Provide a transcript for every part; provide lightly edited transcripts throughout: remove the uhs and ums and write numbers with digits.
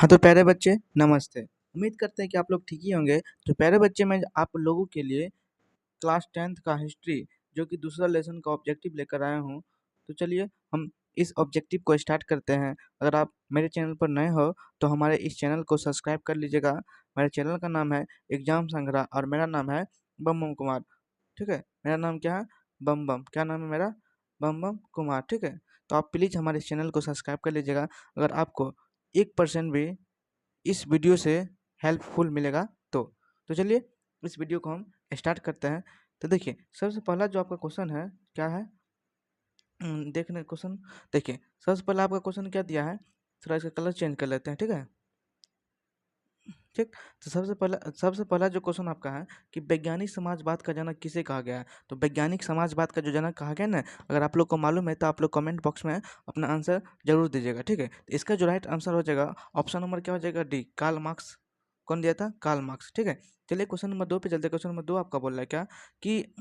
हाँ, तो प्यारे बच्चे नमस्ते। उम्मीद करते हैं कि आप लोग ठीक ही होंगे। तो प्यारे बच्चे मैं आप लोगों के लिए क्लास 10th का हिस्ट्री जो कि दूसरा लेसन का ऑब्जेक्टिव लेकर आया हूँ। तो चलिए हम इस ऑब्जेक्टिव को स्टार्ट करते हैं। अगर आप मेरे चैनल पर नए हो तो हमारे इस चैनल को सब्सक्राइब कर लीजिएगा। मेरे चैनल का नाम है एग्जाम संग्रह और मेरा नाम है बम बम कुमार। ठीक है, मेरा नाम क्या है? बम बम। क्या नाम है मेरा? बम बम कुमार। ठीक है, तो आप प्लीज़ हमारे इस चैनल को सब्सक्राइब कर लीजिएगा। अगर आपको 1% भी इस वीडियो से हेल्पफुल मिलेगा तो चलिए इस वीडियो को हम स्टार्ट करते हैं। तो देखिए सबसे पहला जो आपका क्वेश्चन है क्या है? देखने क्वेश्चन देखिए, सबसे पहला आपका क्वेश्चन क्या दिया है? थोड़ा इसका कलर चेंज कर लेते हैं, ठीक है? ठीक। तो सबसे पहला जो क्वेश्चन आपका है कि वैज्ञानिक समाजवाद का जनक किसे कहा गया है? तो वैज्ञानिक समाजवाद का जो जनक कहा गया ना, अगर आप लोग को मालूम है तो आप लोग कमेंट बॉक्स में अपना आंसर जरूर दीजिएगा, ठीक है? तो इसका जो राइट आंसर हो जाएगा ऑप्शन नंबर क्या हो जाएगा? D, Karl Marx. कौन दिया था? कार्ल मार्क्स, ठीक है? चलिए क्वेश्चन नंबर 2 पे चलते हैं। क्वेश्चन नंबर 2 आपका बोल रहा है क्या कि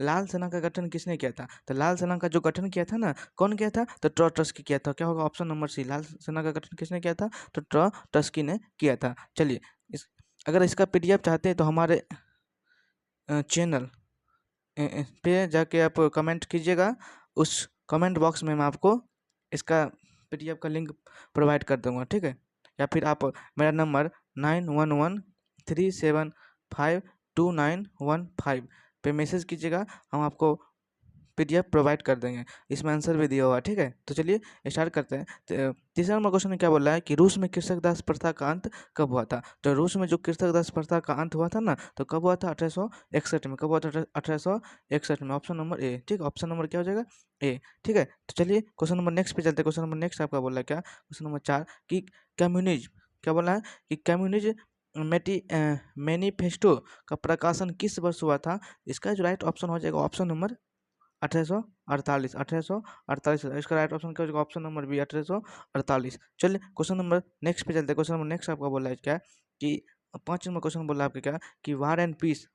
लाल सेना का गठन किसने किया था? तो लाल सेना का जो गठन किया था ना, कौन किया था? तो ट्रॉट्स्की किया था। क्या होगा? ऑप्शन नंबर सी, लाल सेना का गठन किसने किया था? तो ट्रॉट्स्की ने किया था। चलिए इस अगर इसका पीडीएफ चाहते हैं तो हमारे चैनल पे जाके आप कमेंट कीजिएगा। उस कमेंट बॉक्स में मैं आपको इसका पीडीएफ का लिंक प्रोवाइड कर दूंगा, ठीक है? या फिर आप मेरा नंबर 9113752915 पे मैसेज कीजिएगा। हम आपको पीडीएफ प्रोवाइड कर देंगे। इसमें आंसर भी दिया हुआ है, ठीक है? तो चलिए स्टार्ट करते हैं। तीसरा नंबर क्वेश्चन में क्या बोल रहा है कि रूस में कृषक दास प्रथा का अंत कब हुआ था? तो रूस में जो कृषक दास प्रथा का अंत हुआ था ना, तो कब हुआ था? 1861 में। कब हुआ था? 1861 में। ऑप्शन नंबर ए, ठीक है? ऑप्शन नंबर क्या हो जाएगा? ए, ठीक है? तो चलिए क्वेश्चन नंबर नेक्स्ट पे चलते हैं। क्वेश्चन नंबर नेक्स्ट आपका बोल रहा है क्या? क्वेश्चन नंबर 4 कि कम्युनिज्म, क्या बोला है कि कम्युनिज्म मैनिफेस्टो का प्रकाशन किस वर्ष हुआ था? इसका जो राइट ऑप्शन हो जाएगा ऑप्शन नंबर 1848। 1848 इसका राइट ऑप्शन क्या हो जाएगा? Option number B, 1848। चलिए क्वेश्चन नंबर नेक्स्ट पे चलते हैं। क्वेश्चन नंबर नेक्स्ट आपका बोला है क्या कि 5 नंबर क्वेश्चन बोला आपका क्या कि वार एंड पीस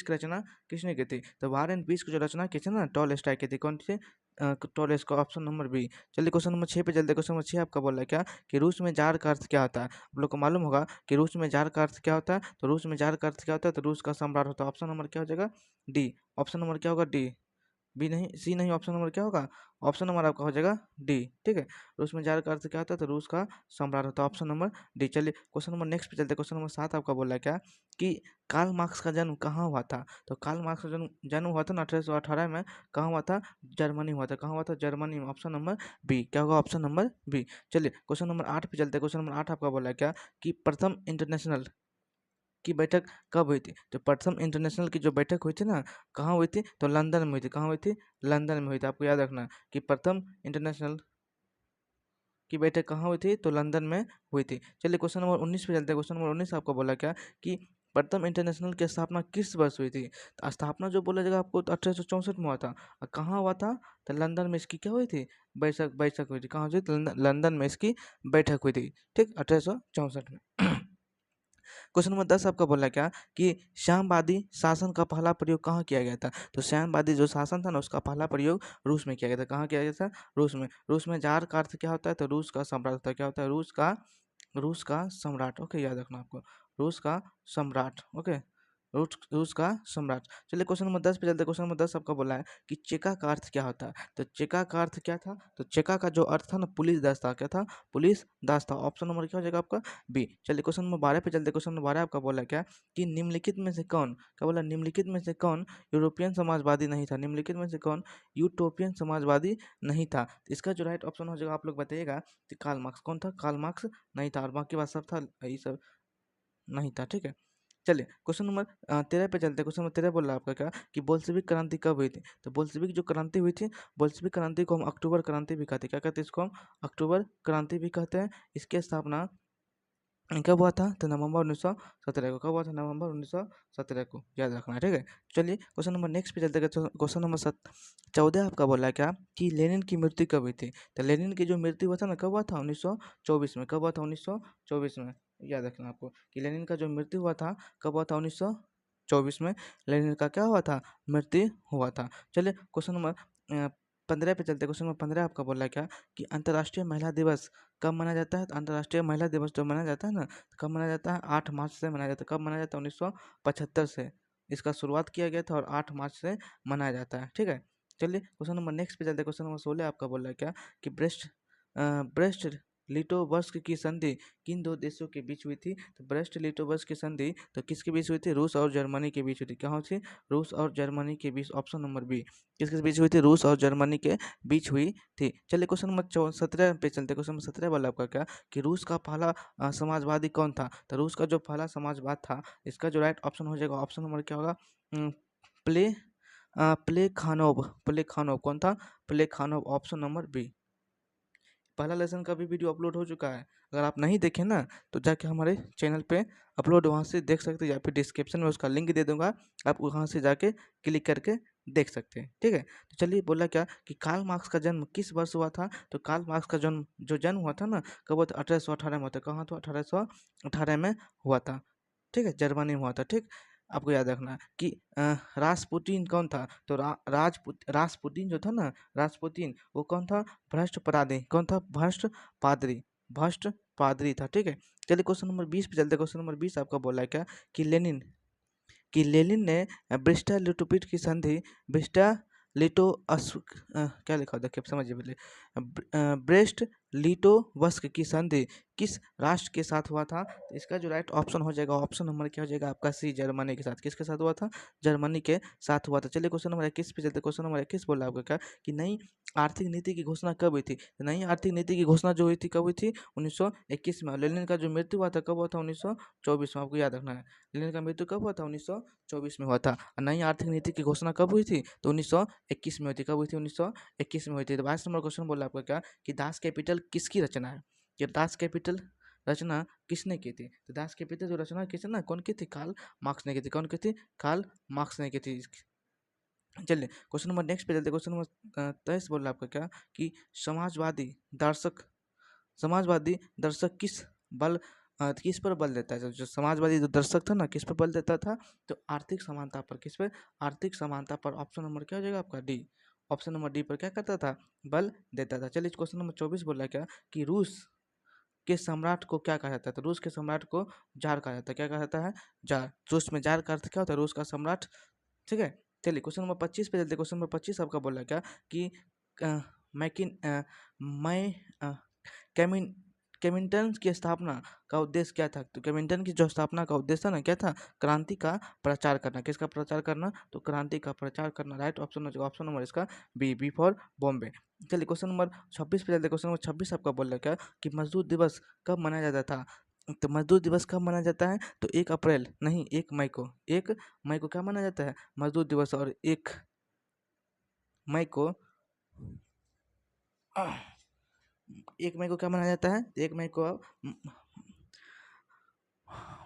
की रचना किसने की थी? तो वार एंड पीस की जो रचना की थी ना, टॉलस्टॉय की थी। कौन थी? टॉलस्टॉय का ऑप्शन नंबर बी। चलिए क्वेश्चन नंबर 6 पे चलते हैं। क्वेश्चन नंबर 6 आपका बोला है क्या कि रूस में जार का अर्थ क्या होता है? आप लोग को मालूम होगा कि रूस में जार का अर्थ क्या होता है। तो रूस में जार का अर्थ क्या होता है? तो रूस का सम्राट होता है। ऑप्शन नंबर क्या हो जाएगा? डी। ऑप्शन नंबर क्या होगा? डी। बी नहीं, सी नहीं, ऑप्शन नंबर क्या होगा? ऑप्शन नंबर आपका हो जाएगा डी, ठीक है? रूस में जार का अर्थ क्या होता है? तो रूस का सम्राट होता है। Option number D. चलिए क्वेश्चन नंबर नेक्स्ट पे चलते हैं। क्वेश्चन नंबर 7 आपका बोल रहा है क्या कि कार्ल मार्क्स का जन्म कहाँ हुआ था? तो कार्ल मार्क्स का जन्म जन्म हुआ था ना 1818 में। कहाँ हुआ था? जर्मनी हुआ था। कहाँ हुआ था? जर्मनी में। Option number B. क्या होगा? Option number B. चलिए क्वेश्चन नंबर 8 पे चलते हैं। क्वेश्चन नंबर 8 आपका बोला है क्या कि प्रथम इंटरनेशनल की बैठक कब हुई थी? तो प्रथम इंटरनेशनल की जो बैठक हुई थी ना, कहाँ हुई थी? तो लंदन में हुई थी। कहाँ हुई थी? लंदन में हुई थी। आपको याद रखना है कि प्रथम इंटरनेशनल की बैठक कहाँ हुई थी? तो लंदन में हुई थी। चलिए क्वेश्चन नंबर 19 पे चलते हैं। क्वेश्चन नंबर 19 आपको बोला क्या कि प्रथम इंटरनेशनल की स्थापना किस वर्ष हुई थी? तो स्थापना जो बोला जाएगा आपको तो 1864 में हुआ था। और कहाँ हुआ था? तो लंदन में इसकी क्या हुई थी? बैठक बैठक हुई थी। कहाँ हुई थी? तो लंदन में इसकी बैठक हुई थी, ठीक, 1864 में। क्वेश्चन नंबर 10 आपका बोला क्या कि श्यामवादी शासन का पहला प्रयोग कहाँ किया गया था? तो श्यामवादी जो शासन था ना, उसका पहला प्रयोग रूस में किया गया था। कहाँ किया गया था? रूस में। रूस में जार का अर्थ क्या होता है? तो रूस का सम्राट होता है। क्या होता है? रूस का सम्राट। ओके, याद रखना आपको, रूस का सम्राट। ओके, रूस का सम्राट। चलिए क्वेश्चन नंबर 10 पे चलते हैं। क्वेश्चन नंबर 10 आपका बोला है कि चेका का अर्थ क्या होता है? तो चेका का अर्थ क्या था? तो चेका का जो अर्थ था ना, पुलिस दास था। क्या था? पुलिस दास था। ऑप्शन नंबर क्या हो जाएगा आपका? बी। चलिए क्वेश्चन नंबर 12 पे चलते हैं। क्वेश्चन नंबर 12 आपका बोला है क्या कि निम्नलिखित में से कौन, क्या बोला? निम्नलिखित में से कौन यूरोपियन समाजवादी नहीं था? निम्नलिखित में से कौन यूटोपियन समाजवादी नहीं था? तो इसका जो राइट ऑप्शन हो जाएगा आप लोग बताइएगा कि कार्ल मार्क्स। कौन था? कार्ल मार्क्स नहीं था, और बाकी बात सब था, यही सब नहीं था, ठीक है? चलिए क्वेश्चन नंबर 13 पे चलते हैं। क्वेश्चन नंबर 13 बोल रहा है आपका क्या कि बोल्शेविक क्रांति कब हुई थी? तो बोल्शेविक जो क्रांति हुई थी, बोल्शेविक क्रांति को हम अक्टूबर क्रांति भी कहते हैं। क्या कहते हैं इसको? हम अक्टूबर क्रांति भी कहते हैं। इसकी स्थापना कब हुआ था? तो नवंबर 1917 को। कब हुआ था? नवंबर 1917 को, याद रखना है, ठीक है? चलिए क्वेश्चन नंबर नेक्स्ट पे चलते हैं। क्वेश्चन नंबर 14 आपका बोला है क्या कि लेनिन की मृत्यु कब हुई थी? तो लेनिन की जो मृत्यु हुआ था ना, कब हुआ था? 1924 में। कब हुआ था? 1924 में। याद रखना आपको कि लेनिन का जो मृत्यु हुआ था, कब हुआ था? 1924 में लेनिन का क्या हुआ था? मृत्यु हुआ था। चलिए क्वेश्चन नंबर 15 पे चलते, क्वेश्चन नंबर 15 आपका बोल रहा है क्या कि अंतर्राष्ट्रीय महिला दिवस कब मनाया जाता है। तो अंतर्राष्ट्रीय महिला दिवस जो मनाया जाता है ना, तो कब मनाया जाता है, 8 मार्च से मनाया जाता है। कब मनाया जाता है, 1975 से इसका शुरुआत किया गया था और 8 मार्च से मनाया जाता है, ठीक है। चलिए क्वेश्चन नंबर नेक्स्ट पे चलते हैं। क्वेश्चन नंबर 16 आपका बोल रहा है क्या कि ब्रेस्ट लिटोवस्क की संधि किन दो देशों के बीच हुई थी। तो ब्रेस्ट लिटोवस्क की संधि तो किसके बीच हुई थी, रूस और जर्मनी के बीच हुई थी। क्या हुई थी, रूस और जर्मनी के बीच, ऑप्शन नंबर बी। किसके बीच हुई थी, रूस और जर्मनी के बीच हुई थी। चलिए क्वेश्चन नंबर 17 पे चलते। क्वेश्चन नंबर 17 वाला आपका क्या कि रूस का पहला समाजवादी कौन था। तो रूस का जो पहला समाजवाद था, इसका जो राइट ऑप्शन हो जाएगा, ऑप्शन नंबर क्या होगा, प्ले प्लेखानोव कौन था, प्लेखानोव, ऑप्शन नंबर बी। पहला लेसन का भी वीडियो अपलोड हो चुका है, अगर आप नहीं देखें ना तो जाके हमारे चैनल पे अपलोड वहाँ से देख सकते हैं, या फिर डिस्क्रिप्शन में उसका लिंक दे दूंगा, आप वहाँ से जाके क्लिक करके देख सकते हैं, ठीक है। तो चलिए बोला क्या कि कार्ल मार्क्स का जन्म किस वर्ष हुआ था। तो कार्ल मार्क्स का जन्म हुआ था ना, कब हुआ था, 1818 में हुआ था। कहाँ था, 1818 में हुआ था, ठीक है, जर्मनी में हुआ था, ठीक। आपको याद रखना है कि रासपुटीन कौन था। तो रासपुटीन जो था ना, रासपुतीन वो कौन था, भ्रष्ट पादरी, कौन था, भ्रष्ट पादरी था, ठीक है। चलिए क्वेश्चन नंबर 20 पे चलते। क्वेश्चन नंबर 20 आपका बोला है क्या कि लेनिन ने ब्रिस्टा लिटोपिट की संधि, ब्रिस्टा लिटो क्या लिखा होता है, क्या समझिए पहले, ब्रेस्ट लिटोवस्क की संधि किस राष्ट्र के साथ हुआ था। तो इसका जो राइट ऑप्शन हो जाएगा, ऑप्शन नंबर क्या हो जाएगा आपका सी, जर्मनी के साथ। किसके साथ हुआ था, जर्मनी के साथ हुआ था। चलिए क्वेश्चन नंबर 21 पे चलते। क्वेश्चन नंबर 21 बोला आपका क्या कि नई आर्थिक नीति की घोषणा कब हुई थी। तो नई आर्थिक नीति की घोषणा जो हुई थी कब हुई थी, 1921 में। लेनिन का जो मृत्यु हुआ था कब हुआ था, 1924 में। आपको याद रखना है, लेनिन का मृत्यु कब हुआ था, 1924 में हुआ था। और नई आर्थिक नीति की घोषणा कब हुई थी, तो 1921 में हुई थी। कब हुई थी, 1921 में हुई थी। तो 22 नंबर क्वेश्चन बोला आपका क्या कि दास कैपिटल किसकी रचना है। ये दास कैपिटल रचना किसने की थी। तो दास कैपिटल जो रचना किसने ना, कौन की थी, कार्ल मार्क्स ने की थी। कौन की थी, कार्ल मार्क्स ने की थी। चलिए क्वेश्चन नंबर नेक्स्ट पे चलते। क्वेश्चन नंबर 23 बोल रहा है आपका क्या कि समाजवादी दर्शक किस पर बल देता है। जो समाजवादी जो दर्शक था ना, किस पर बल देता था, तो आर्थिक समानता पर। किस पर, आर्थिक समानता पर। ऑप्शन नंबर क्या हो जाएगा आपका, डी। ऑप्शन नंबर डी पर क्या करता था, बल देता था। चलिए क्वेश्चन नंबर 24 बोल रहा है क्या कि रूस के सम्राट को क्या कहा जाता है। तो रूस के सम्राट को जार कहा जाता है। क्या कहा जाता है, जार। रूस में जार का अर्थ क्या होता है, रूस का सम्राट, ठीक है। चलिए क्वेश्चन नंबर 25 पे चलते। क्वेश्चन नंबर 25 आपका बोल रहा है क्या कि अ, मैकिन मैं केमिन केमिंटन की स्थापना का उद्देश्य क्या था। तो केमिंटन की जो स्थापना का उद्देश्य था ना, क्या था, क्रांति का प्रचार करना। किसका प्रचार करना, तो क्रांति का प्रचार करना। राइट ऑप्शन हो जाएगा, ऑप्शन नंबर इसका बी फॉर बॉम्बे। चलिए क्वेश्चन नंबर 26 पे चलते। क्वेश्चन नंबर 26 आपका बोल रहा है क्या कि मजदूर दिवस कब मनाया जाता था। तो मजदूर दिवस कब मनाया जाता है, तो 1 अप्रैल नहीं, 1 मई को क्या माना जाता है, मजदूर दिवस। और 1 मई को 1 मई को क्या मनाया जाता है, 1 मई को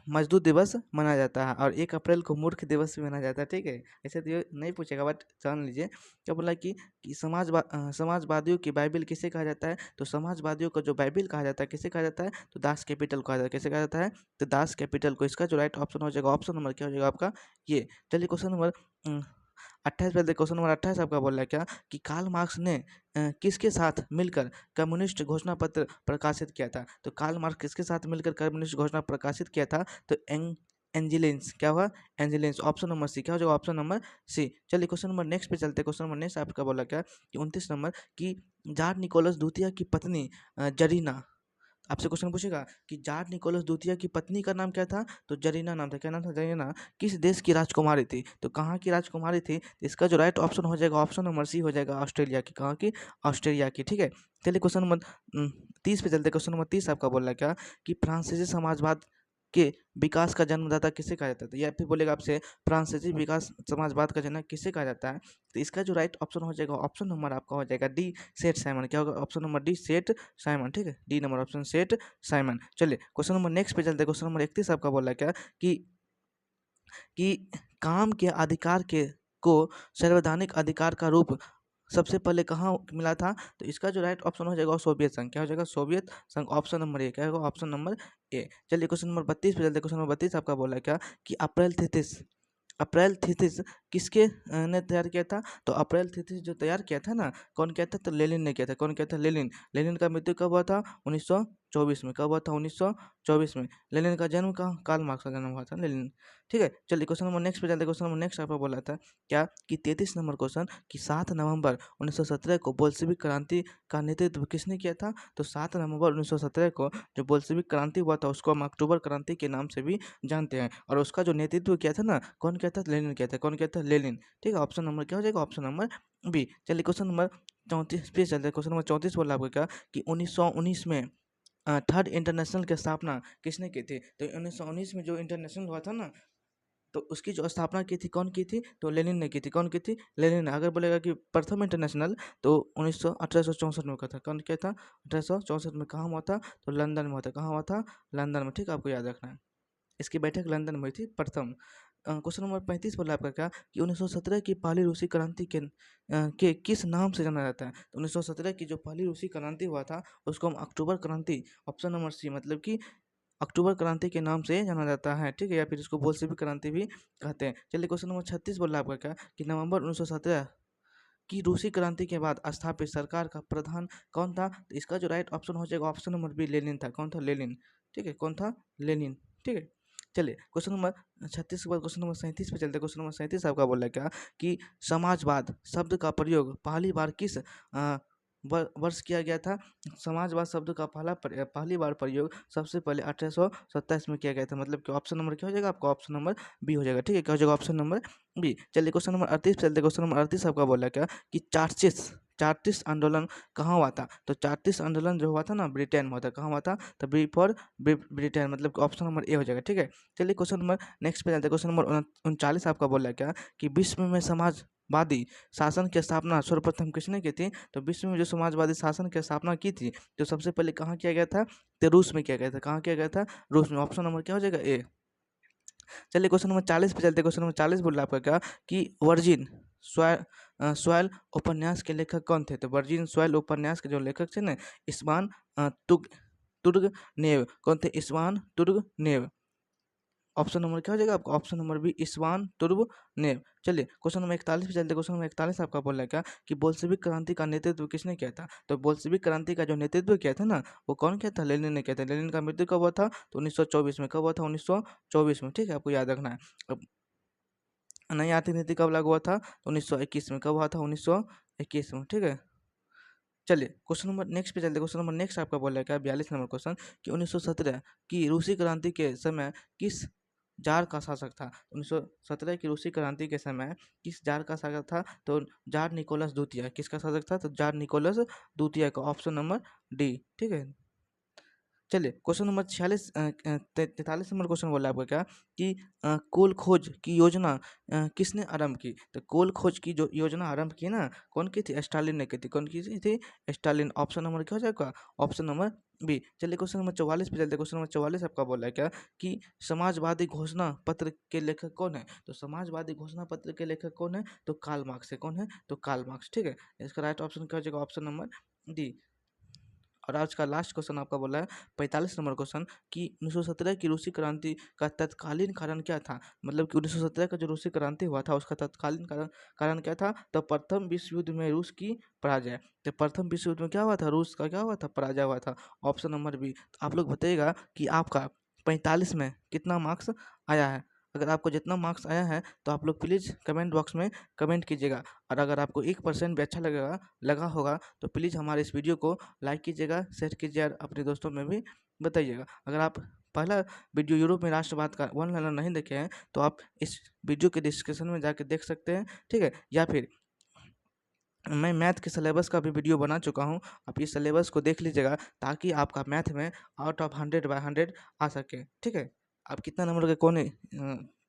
मजदूर दिवस मनाया जाता है। और 1 अप्रैल को मूर्ख दिवस भी मनाया जाता है, ठीक है। ऐसे तो ये नहीं पूछेगा, बट जान लीजिए। क्या बोला कि समाजवादियों की बाइबिल किसे कहा जाता है। तो समाजवादियों का जो बाइबिल कहा जाता है, किसे कहा जाता है, तो दास कैपिटल कहा जाता है। किसे कहा जाता है, तो दास कैपिटल को। इसका जो राइट ऑप्शन हो जाएगा, ऑप्शन नंबर क्या हो जाएगा आपका, ये। चलिए क्वेश्चन नंबर 28 पे। क्वेश्चन नंबर 28 आपका बोल रहा है क्या कि कार्ल मार्क्स ने किसके साथ मिलकर कम्युनिस्ट घोषणा पत्र प्रकाशित किया था। तो कार्ल मार्क्स किसके साथ मिलकर कम्युनिस्ट घोषणा प्रकाशित किया था, तो एंजिलेंस। क्या हुआ, एंजिलेंस। Option number C. क्या हो जाएगा, ऑप्शन नंबर सी। चलिए क्वेश्चन नंबर नेक्स्ट पे चलते हैं। क्वेश्चन नंबर नेक्स्ट आपका बोला क्या कि 29 नंबर की जार निकोलस द्वितीय की पत्नी जरीना, आपसे क्वेश्चन पूछेगा कि जार निकोलस द्वितीय की पत्नी का नाम क्या था, तो जरीना नाम था। क्या नाम था, जरीना। किस देश की राजकुमारी थी, तो कहाँ की राजकुमारी थी। तो इसका जो राइट ऑप्शन हो जाएगा, ऑप्शन नंबर सी हो जाएगा, ऑस्ट्रेलिया की। कहाँ की, ऑस्ट्रेलिया की, ठीक है। चलिए क्वेश्चन नंबर 30 पे चलते। क्वेश्चन नंबर 30 आपका बोल रहा है क्या कि फ्रांसीसी समाजवाद के विकास का जन्मदाता किसे कहा जाता है। या फिर बोलेगा आपसे फ्रांसीसी विकास समाजवाद का जनक किसे कहा जाता है। तो इसका जो राइट ऑप्शन हो जाएगा, ऑप्शन नंबर आपका हो जाएगा डी, सेठ साइमन। क्या होगा, ऑप्शन नंबर डी, सेठ साइमन, ठीक है। डी नंबर ऑप्शन, सेठ साइमन। चलिए क्वेश्चन नंबर नेक्स्ट पे चलते हैं। क्वेश्चन नंबर 31 आपका बोल रहा है क्या कि काम के अधिकार के को संवैधानिक अधिकार का रूप सबसे पहले कहाँ मिला था। तो इसका जो राइट ऑप्शन हो जाएगा, सोवियत संघ। क्या हो जाएगा, सोवियत संघ। Option number A. क्या होगा, ऑप्शन नंबर ए। चलिए क्वेश्चन नंबर 32 पे चलते। क्वेश्चन नंबर 32 आपका बोला है क्या कि अप्रैल 33 अप्रैल थीसिस किसके ने तैयार किया था? तो अप्रैल थीसिस जो तैयार किया था ना, कौन किया था? तो लेनिन ने किया था। कौन किया था? लेनिन। लेनिन का मृत्यु कब हुआ था? 1924 में। कब हुआ था? 1924 में। लेनिन का जन्म कहाँ? कार्ल मार्क्स का जन्म हुआ था लेनिन। ठीक है, चलिए क्वेश्चन नंबर नेक्स्ट पे चलते हैं। क्वेश्चन नंबर नेक्स्ट आपको बोला था क्या कि 33 नंबर क्वेश्चन कि 7 नवंबर 1917 को बोल्शेविक क्रांति का नेतृत्व किसने किया था? तो 7 नवंबर 1917 को जो बोल्शेविक क्रांति हुआ था उसको हम अक्टूबर क्रांति के नाम से भी जानते हैं। और उसका जो नेतृत्व किया था ना, कौन किया था? लेनिन किया था। कौन किया था? लेनिन। ठीक है, ऑप्शन नंबर क्या हो जाएगा? Option number B. चलिए क्वेश्चन नंबर 34 पे चलते हैं। क्वेश्चन नंबर 34 बोला आपको क्या कि 1919 में थर्ड इंटरनेशनल की स्थापना किसने की थी? तो 1919 में जो इंटरनेशनल हुआ था ना, तो उसकी जो स्थापना की थी कौन की थी? तो लेनिन ने की थी। कौन की थी? लेनिन ने। अगर बोलेगा कि प्रथम इंटरनेशनल तो 1864 में हुआ था। कौन किया था? 1864 में। कहाँ हुआ था? तो लंदन में हुआ था। कहाँ हुआ था? लंदन में। ठीक है, आपको याद रखना है। इसकी बैठक लंदन में हुई थी प्रथम। क्वेश्चन नंबर 35 बोला आपका क्या कि 1917 की पहली रूसी क्रांति के किस नाम से जाना जाता है? तो 1917 की जो पहली रूसी क्रांति हुआ था उसको हम अक्टूबर क्रांति, ऑप्शन नंबर सी, मतलब कि अक्टूबर क्रांति के नाम से जाना जाता है। ठीक है, या फिर इसको बोल्शेविक क्रांति भी कहते हैं। चलिए क्वेश्चन नंबर 36 बोला आपका क्या कि नवंबर 1917 की रूसी क्रांति के बाद स्थापित सरकार का प्रधान कौन था? तो इसका जो राइट ऑप्शन हो जाएगा ऑप्शन नंबर बी, लेनिन था। कौन था? लेनिन। ठीक है, कौन था? लेनिन। ठीक है, चलिए क्वेश्चन नंबर 36 के बाद क्वेश्चन नंबर 37 पे चलते हैं। क्वेश्चन नंबर 37 आपका बोला क्या कि समाजवाद शब्द का प्रयोग पहली बार किस वर्ष किया गया था? समाजवाद शब्द का पहली बार प्रयोग सबसे पहले 1827 में किया गया था। मतलब कि ऑप्शन नंबर क्या हो जाएगा आपका? ऑप्शन नंबर बी हो जाएगा। ठीक है, क्या हो जाएगा? Option number B. चलिए क्वेश्चन नंबर 38 पे चलते हैं। क्वेश्चन नंबर 38 आपका बोला क्या कि चार्टिस्ट आंदोलन कहाँ हुआ था? तो चार्टिस्ट आंदोलन जो हुआ था ना, ब्रिटेन में हुआ था। कहाँ हुआ था? तो बी फॉर ब्रिटेन, मतलब ऑप्शन नंबर ए हो जाएगा। ठीक है, चलिए क्वेश्चन नंबर नेक्स्ट पे चलते हैं। क्वेश्चन नंबर 39 आपका बोला क्या कि विश्व में समाजवादी शासन की स्थापना सर्वप्रथम किसने की थी? तो विश्व में जो समाजवादी शासन की स्थापना की थी तो सबसे पहले कहाँ किया गया था? तो रूस में किया गया था। कहाँ किया गया था? रूस में। ऑप्शन नंबर क्या हो जाएगा? ए। चलिए क्वेश्चन नंबर 40 पे चलते हैं। क्वेश्चन नंबर 40 बोल रहा है आपका क्या कि वर्जिन सॉयल उपन्यास के लेखक कौन थे? तो वर्जिन सॉयल उपन्यास के जो लेखक थे ना, इस्वान तुर्गनेव। कौन थे? इस्वान तुर्गनेव। ऑप्शन नंबर क्या हो जाएगा आपका? Option number B, Ivan Turgenev. चलिए क्वेश्चन नंबर 41 पे चलते हैं। क्वेश्चन नंबर 41 आपका बोल रहा है क्या कि बोल्शेविक क्रांति का नेतृत्व किसने किया था? तो बोल्शेविक क्रांति का जो नेतृत्व किया था ना, वो कौन किया था? लेनिन ने किया था। लेनिन का मृत्यु कब हुआ था? तो 1924 में। कब हुआ था? 1924 में। ठीक है, आपको याद रखना है। अब नई आर्थिक नीति कब लागू हुआ था? तो 1921 में। कब हुआ था? 1921 में। ठीक है, चलिए क्वेश्चन नंबर नेक्स्ट पे चलते हैं। क्वेश्चन नंबर नेक्स्ट आपका बोल रहा है क्या 42 नंबर क्वेश्चन कि 1917 की रूसी क्रांति के समय किस जार का शासक था? 1917 की रूसी क्रांति के समय किस जार का शासक था? तो जार निकोलस द्वितीय। किसका शासक था? तो जार निकोलस द्वितीय का। Option number D. ठीक है, चलिए क्वेश्चन नंबर 43 नंबर क्वेश्चन बोला आपका क्या कि कोल खोज की योजना किसने आरंभ की? तो कोल खोज की जो योजना आरंभ की ना, कौन की थी? स्टालिन ने की थी। कौन की थी? स्टालिन। ऑप्शन नंबर क्या हो जाएगा? Option number B. चलिए क्वेश्चन नंबर 44 पे चलते हैं। क्वेश्चन नंबर 44 आपका बोला है क्या कि समाजवादी घोषणा पत्र के लेखक कौन है? तो समाजवादी घोषणा पत्र के लेखक कौन है? तो कार्ल मार्क्स है। कौन है? तो कार्ल मार्क्स। ठीक है, इसका राइट ऑप्शन क्या हो जाएगा? Option number D. और आज का लास्ट क्वेश्चन आपका बोला है 45 नंबर क्वेश्चन कि 1917 की रूसी क्रांति का तत्कालीन कारण क्या था? मतलब कि 1917 का जो रूसी क्रांति हुआ था उसका तत्कालीन कारण कारण क्या था? तो प्रथम विश्व युद्ध में रूस की पराजय। तो प्रथम विश्व युद्ध में क्या हुआ था? रूस का क्या हुआ था? पराजय हुआ था। Option number B. तो आप लोग बताइएगा कि आपका 45 में कितना मार्क्स आया है? अगर आपको जितना मार्क्स आया है तो आप लोग प्लीज़ कमेंट बॉक्स में कमेंट कीजिएगा। और अगर आपको 1% भी अच्छा लगा होगा तो प्लीज़ हमारे इस वीडियो को लाइक कीजिएगा, शेयर कीजिए और अपने दोस्तों में भी बताइएगा। अगर आप पहला वीडियो यूरोप में राष्ट्रवाद का वन लाइनर नहीं देखे हैं तो आप इस वीडियो के डिस्क्रिप्शन में जाके देख सकते हैं। ठीक है, या फिर मैं मैथ के सिलेबस का भी वीडियो बना चुका हूँ। आप इस सिलेबस को देख लीजिएगा ताकि आपका मैथ में आउट ऑफ 100/100 आ सके। ठीक है, आप कितना नंबर के कौन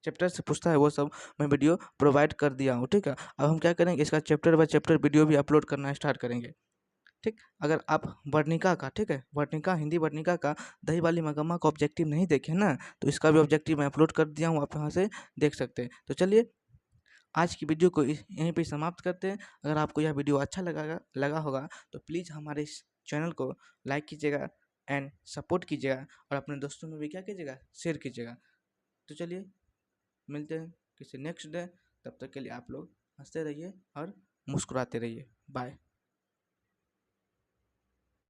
चैप्टर से पूछता है वो सब मैं वीडियो प्रोवाइड कर दिया हूँ। ठीक है, अब हम क्या करेंगे, इसका चैप्टर बाय चैप्टर वीडियो भी अपलोड करना स्टार्ट करेंगे। ठीक, अगर आप वर्णिका का, ठीक है, वर्णिका हिंदी वर्णिका का दही वाली मगम्मा का ऑब्जेक्टिव नहीं देखे ना, तो इसका भी ऑब्जेक्टिव मैं अपलोड कर दिया हूँ, आप यहाँ से देख सकते हैं। तो चलिए आज की वीडियो को यहीं पे समाप्त करते हैं। अगर आपको यह वीडियो अच्छा लगा होगा तो प्लीज़ हमारे इस चैनल को लाइक कीजिएगा एंड सपोर्ट कीजिएगा और अपने दोस्तों में भी क्या कीजिएगा, शेयर कीजिएगा। तो चलिए मिलते हैं। किसी नेक्स्ट डे। तब तक के लिए आप लोग हंसते रहिए और मुस्कुराते रहिए। बाय।